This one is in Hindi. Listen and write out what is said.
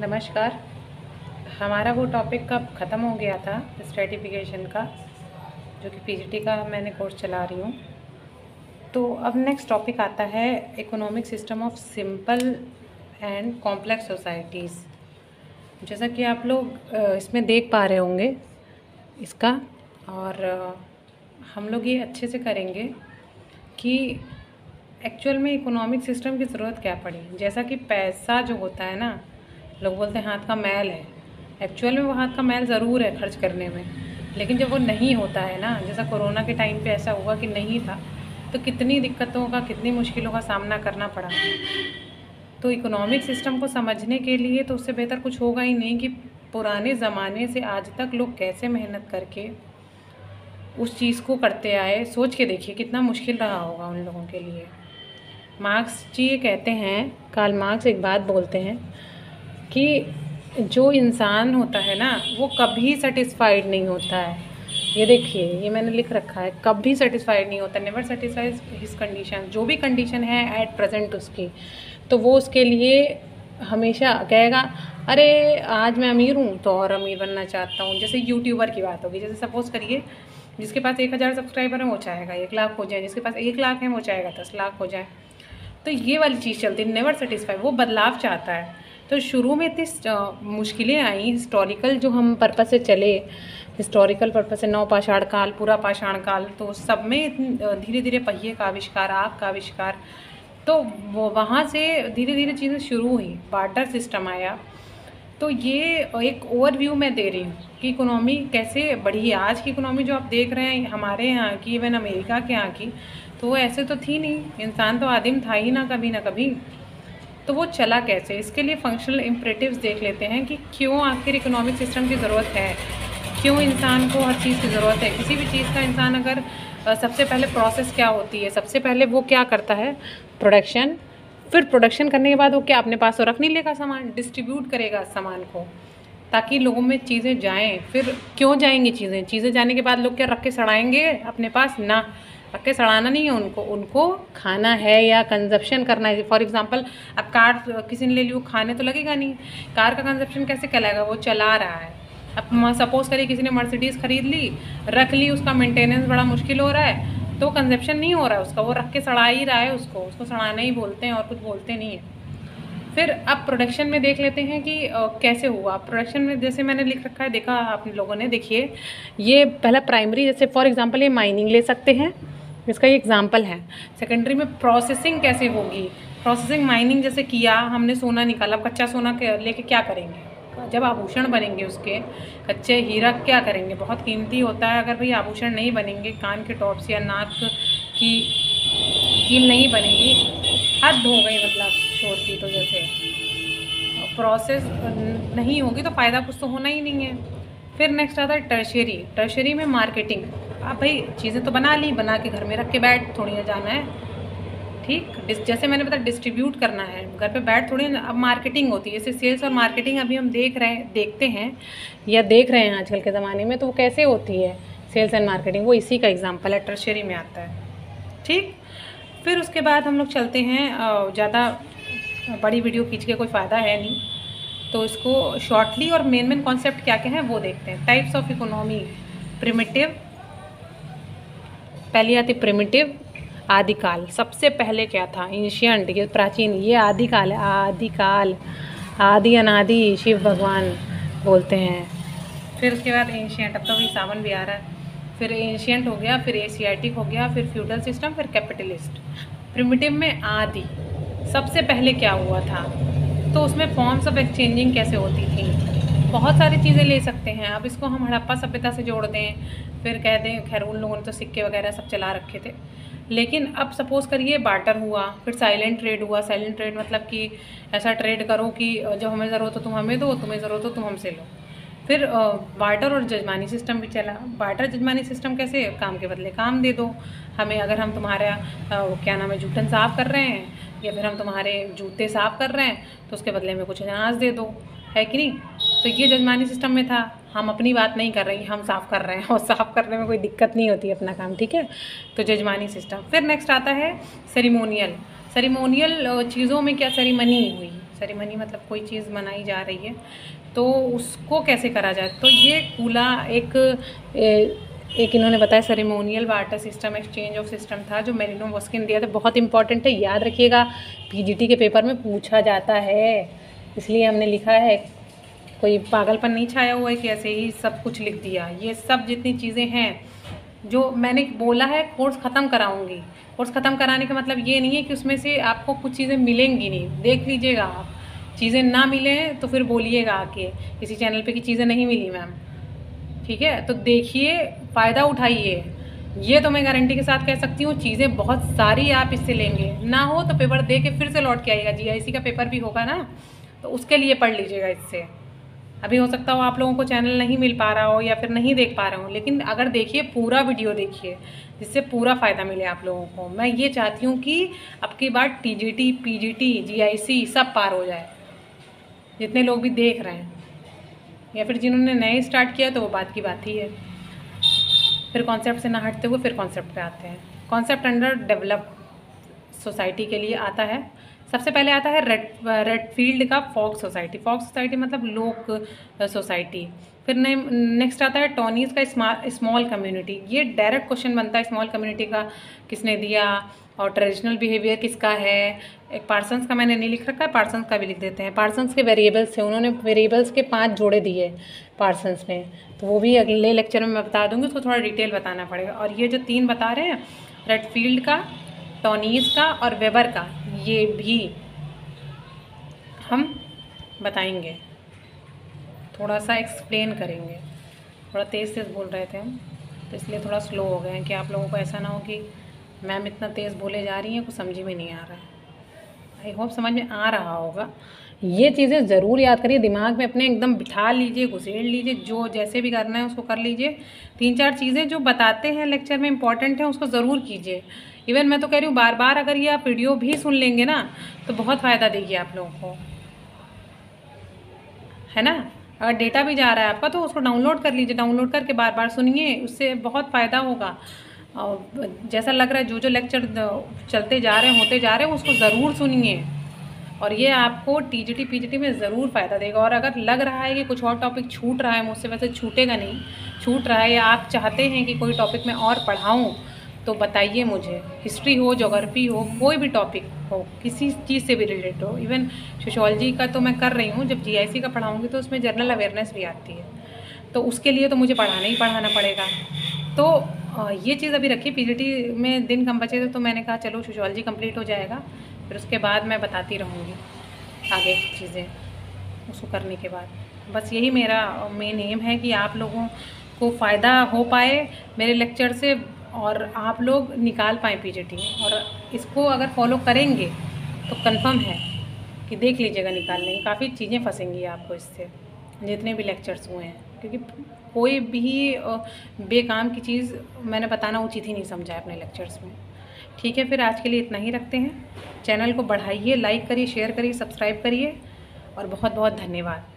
नमस्कार। हमारा वो टॉपिक कब ख़त्म हो गया था स्ट्रेटिफिकेशन का, जो कि पीजीटी का मैंने कोर्स चला रही हूँ। तो अब नेक्स्ट टॉपिक आता है economic system of simple and complex societies. जैसा कि आप लोग इसमें देख पा रहे होंगे इसका, और हम लोग ये अच्छे से करेंगे कि एक्चुअल में इकोनॉमिक सिस्टम की ज़रूरत क्या पड़ी। जैसा कि पैसा जो होता है ना, लोग बोलते हैं हाथ का मैल है। एक्चुअल में वो हाथ का मैल ज़रूर है खर्च करने में, लेकिन जब वो नहीं होता है ना, जैसा कोरोना के टाइम पे ऐसा हुआ कि नहीं था, तो कितनी दिक्कतों का, कितनी मुश्किलों का सामना करना पड़ा। तो इकोनॉमिक सिस्टम को समझने के लिए तो उससे बेहतर कुछ होगा ही नहीं कि पुराने ज़माने से आज तक लोग कैसे मेहनत करके उस चीज़ को करते आए। सोच के देखिए कितना मुश्किल रहा होगा उन लोगों के लिए। मार्क्स जी ये कहते हैं, कार्ल मार्क्स एक बात बोलते हैं कि जो इंसान होता है ना, वो कभी सेटिस्फाइड नहीं होता है। ये देखिए, ये मैंने लिख रखा है, कभी सेटिस्फाइड नहीं होता, नेवर सेटिस्फाइज हिज कंडीशन। जो भी कंडीशन है एट प्रेजेंट उसकी, तो वो उसके लिए हमेशा कहेगा अरे आज मैं अमीर हूँ तो और अमीर बनना चाहता हूँ। जैसे यूट्यूबर की बात होगी, जैसे सपोज़ करिए जिसके पास 1000 सब्सक्राइबर हैं वो चाहेगा 1 लाख हो जाए, जिसके पास 1 लाख है वो चाहेगा 10 लाख हो जाए। तो ये वाली चीज़ चलती है, नेवर सेटिस्फाई, वो बदलाव चाहता है। तो शुरू में इतनी मुश्किलें आई, हिस्टोरिकल जो हम पर्पस से चले, हिस्टोरिकल पर्पस से नव पाषाण काल, पूरा पाषाण काल, तो सब में धीरे धीरे पहिए का आविष्कार, आग का आविष्कार, तो वो वहाँ से धीरे धीरे चीज़ें शुरू हुई, बार्टर सिस्टम आया। तो ये एक ओवरव्यू मैं दे रही हूँ कि इकोनॉमी कैसे बढ़ी है। आज की इकोनॉमी जो आप देख रहे हैं हमारे यहाँ की, इवन अमेरिका के यहाँ की, तो वो ऐसे तो थी नहीं। इंसान तो आदिम था ही ना कभी ना कभी। तो वो चला कैसे, इसके लिए फंक्शनल इम्परेटिव्स देख लेते हैं कि क्यों आखिर इकोनॉमिक सिस्टम की ज़रूरत है, क्यों इंसान को हर चीज़ की ज़रूरत है। किसी भी चीज़ का इंसान अगर सबसे पहले प्रोसेस क्या होती है, सबसे पहले वो क्या करता है, प्रोडक्शन। फिर प्रोडक्शन करने के बाद वो क्या अपने पास तो रख नहीं लेगा सामान, डिस्ट्रीब्यूट करेगा सामान को, ताकि लोगों में चीज़ें जाएं। फिर क्यों जाएंगी चीज़ें जाने के बाद लोग क्या रख के सड़ाएंगे अपने पास? ना, रख के सड़ाना नहीं है उनको खाना है या कंजप्शन करना है। फॉर एग्जांपल, अब कार किसी ने ले ली, वो खाने तो लगेगा नहीं। कार का कंजप्शन कैसे कहलाएगा? वो चला रहा है। अब सपोज करिए किसी ने मर्सिडीज़ खरीद ली, रख ली, उसका मेंटेनेंस बड़ा मुश्किल हो रहा है, तो कंजप्शन नहीं हो रहा है उसका, वो रख के सड़ा ही रहा है। उसको सड़ाना ही बोलते हैं और कुछ बोलते नहीं है। फिर अब प्रोडक्शन में देख लेते हैं कि कैसे हुआ प्रोडक्शन में। जैसे मैंने लिख रखा है, देखा आप लोगों ने, देखिए ये पहला प्राइमरी, जैसे फॉर एग्जांपल ये माइनिंग ले सकते हैं, इसका ये एग्जांपल है। सेकेंडरी में प्रोसेसिंग कैसे होगी, प्रोसेसिंग माइनिंग जैसे किया, हमने सोना निकाला, कच्चा सोना लेके क्या करेंगे? जब आभूषण बनेंगे उसके, कच्चे हीरा क्या करेंगे? बहुत कीमती होता है। अगर भाई आभूषण नहीं बनेंगे, कान के टॉप्स या नाक की कील नहीं बनेगी, हद हो गई मतलब शोर की। तो जैसे प्रोसेस नहीं होगी तो फ़ायदा कुछ तो होना ही नहीं है। फिर नेक्स्ट आता है टर्शरी में मार्केटिंग। आप भाई चीज़ें तो बना ली, बना के घर में रख के बैठ थोड़ी ना जाना है, ठीक। जैसे मैंने बताया डिस्ट्रीब्यूट करना है, घर पे बैठ थोड़ी ना। अब मार्केटिंग होती है, जैसे सेल्स और मार्केटिंग अभी हम देखते हैं या देख रहे हैं आजकल के ज़माने में, तो वो कैसे होती है सेल्स एंड मार्केटिंग, वो इसी का एग्जाम्पल है, टर्शरी में आता है, ठीक। फिर उसके बाद हम लोग चलते हैं, ज़्यादा बड़ी वीडियो खींच के कोई फ़ायदा है नहीं, तो इसको शॉर्टली और मेन कॉन्सेप्ट क्या क्या है वो देखते हैं। टाइप्स ऑफ इकोनॉमी, प्रिमिटिव, पहली आती प्रिमिटिव, आदिकाल। सबसे पहले क्या था? एंशिएंट, ये प्राचीन, ये आदिकाल है। आदिकाल, आदि अनादि शिव भगवान बोलते हैं। फिर उसके बाद एंशिएंट, अब तो अभी सावन भी आ रहा है। फिर एंशिएंट हो गया, फिर एशियाटिक हो गया, फिर फ्यूडल सिस्टम, फिर कैपिटलिस्ट। प्रिमिटिव में आदि, सबसे पहले क्या हुआ था, तो उसमें फॉर्म्स ऑफ एक्सचेंजिंग कैसे होती थी, बहुत सारी चीज़ें ले सकते हैं। अब इसको हम हड़प्पा सभ्यता से जोड़ दें, फिर कह दें, खैर उन लोगों ने तो सिक्के वगैरह सब चला रखे थे, लेकिन अब सपोज़ करिए बार्टर हुआ, फिर साइलेंट ट्रेड हुआ। साइलेंट ट्रेड मतलब कि ऐसा ट्रेड करो कि जब हमें ज़रूरत हो तुम हमें दो, तुम्हें ज़रूरत हो तुम हमसे लो। फिर बार्टर और जजमानी सिस्टम भी चला। बार्टर जजमानी सिस्टम कैसे? काम के बदले काम दे दो हमें। अगर हम तुम्हारा क्या नाम है, जूठन साफ़ कर रहे हैं, या फिर हम तुम्हारे जूते साफ़ कर रहे हैं, तो उसके बदले में कुछ अनाज दे दो, है कि नहीं? तो ये जजमानी सिस्टम में था। हम अपनी बात नहीं कर रही, हम साफ़ कर रहे हैं, और साफ़ करने में कोई दिक्कत नहीं होती अपना काम, ठीक है। तो जजमानी सिस्टम। फिर नेक्स्ट आता है सेरिमोनियल। सेरिमोनियल चीज़ों में क्या सेरिमनी हुई, सेरेमनी मतलब कोई चीज़ मनाई जा रही है तो उसको कैसे करा जाए। तो ये कूला एक इन्होंने बताया ceremonial water system exchange of system था जो मेरिनो वोस्की ने दिया था। बहुत इंपॉर्टेंट है, याद रखिएगा, पीजीटी के पेपर में पूछा जाता है, इसलिए हमने लिखा है। कोई पागलपन नहीं छाया हुआ है कि ऐसे ही सब कुछ लिख दिया। ये सब जितनी चीज़ें हैं जो मैंने बोला है कोर्स ख़त्म कराऊंगी। कोर्स ख़त्म कराने का मतलब ये नहीं है कि उसमें से आपको कुछ चीज़ें मिलेंगी नहीं। देख लीजिएगा आप, चीज़ें ना मिले तो फिर बोलिएगा आके किसी चैनल पे कि चीज़ें नहीं मिली मैम, ठीक है। तो देखिए, फ़ायदा उठाइए, ये तो मैं गारंटी के साथ कह सकती हूँ। चीज़ें बहुत सारी आप इससे लेंगे, ना हो तो पेपर दे के फिर से लौट के आइएगा। जीआईसी का पेपर भी होगा ना, तो उसके लिए पढ़ लीजिएगा इससे। अभी हो सकता हो आप लोगों को चैनल नहीं मिल पा रहा हो या फिर नहीं देख पा रहे हो, लेकिन अगर देखिए, पूरा वीडियो देखिए जिससे पूरा फ़ायदा मिले आप लोगों को। मैं ये चाहती हूँ कि अब की बार टीजीटी, पीजीटी, जीआईसी सब पार हो जाए, जितने लोग भी देख रहे हैं, या फिर जिन्होंने नए स्टार्ट किया तो वो बात की बात ही है। फिर कॉन्सेप्ट से ना हटते हुए फिर कॉन्सेप्ट पे आते हैं। कॉन्सेप्ट अंडर डेवलप सोसाइटी के लिए आता है। सबसे पहले आता है रेडफील्ड का फॉग सोसाइटी। फॉग सोसाइटी मतलब लोक सोसाइटी। फिर नेक्स्ट आता है टॉनीज का स्मॉल कम्युनिटी। ये डायरेक्ट क्वेश्चन बनता है, स्मॉल कम्युनिटी का किसने दिया और ट्रेडिशनल बिहेवियर किसका है। एक पार्सन्स का मैंने नहीं लिख रखा है, पार्सन्स का भी लिख देते हैं। पार्सन्स के वेरिएबल्स थे, उन्होंने वेरिएबल्स के 5 जोड़े दिए पार्सन्स ने, तो वो भी अगले लेक्चर में मैं बता दूंगी, उसको थोड़ा डिटेल बताना पड़ेगा। और ये जो 3 बता रहे हैं, रेडफील्ड का, टॉनीज का और वेबर का, ये भी हम बताएंगे, थोड़ा सा एक्सप्लेन करेंगे। थोड़ा तेज़ बोल रहे थे हम, तो इसलिए थोड़ा स्लो हो गए हैं कि आप लोगों को ऐसा ना हो कि मैम इतना तेज़ बोले जा रही हैं, कुछ समझ में नहीं आ रहा है। आई होप समझ में आ रहा होगा। ये चीज़ें ज़रूर याद करिए, दिमाग में अपने एकदम बिठा लीजिए, घुसेड़ लीजिए, जो जैसे भी करना है उसको कर लीजिए। 3-4 चीज़ें जो बताते हैं लेक्चर में इंपॉर्टेंट है, उसको ज़रूर कीजिए। इवन मैं तो कह रही हूँ, बार बार अगर ये आप वीडियो भी सुन लेंगे ना तो बहुत फ़ायदा देगी आप लोगों को, है ना। अगर डेटा भी जा रहा है आपका तो उसको डाउनलोड कर लीजिए, डाउनलोड करके बार बार सुनिए, उससे बहुत फ़ायदा होगा। और जैसा लग रहा है जो लेक्चर चलते जा रहे हैं, होते जा रहे हैं, उसको ज़रूर सुनिए, और ये आपको टीजीटी पीजीटी में ज़रूर फ़ायदा देगा। और अगर लग रहा है कि कुछ और टॉपिक छूट रहा है मुझसे, वैसे छूटेगा नहीं, छूट रहा है, या आप चाहते हैं कि कोई टॉपिक मैं और पढ़ाऊँ तो बताइए मुझे। हिस्ट्री हो, ज्योग्राफी हो, कोई भी टॉपिक हो, किसी चीज़ से भी रिलेटेड हो। इवन सोशियोलॉजी का तो मैं कर रही हूँ, जब जीआईसी का पढ़ाऊँगी तो उसमें जनरल अवेयरनेस भी आती है, तो उसके लिए तो मुझे पढ़ाना पड़ेगा। तो ये चीज़ अभी रखिए। पीजीटी में दिन कम बचे थे तो मैंने कहा चलो सोशियोलॉजी कंप्लीट हो जाएगा, फिर उसके बाद मैं बताती रहूँगी आगे की चीज़ें उसको करने के बाद। बस यही मेरा मेन एम है कि आप लोगों को फ़ायदा हो पाए मेरे लेक्चर से, और आप लोग निकाल पाएँ पीजीटी। और इसको अगर फॉलो करेंगे तो कंफर्म है कि देख लीजिएगा निकालने में काफ़ी चीज़ें फंसेंगी आपको इससे, जितने भी लेक्चर्स हुए हैं। क्योंकि कोई भी बेकाम की चीज़ मैंने बताना उचित ही नहीं समझा है अपने लेक्चर्स में। ठीक है, फिर आज के लिए इतना ही रखते हैं। चैनल को बढ़ाइए, लाइक करिए, शेयर करिए, सब्सक्राइब करिए, और बहुत बहुत धन्यवाद।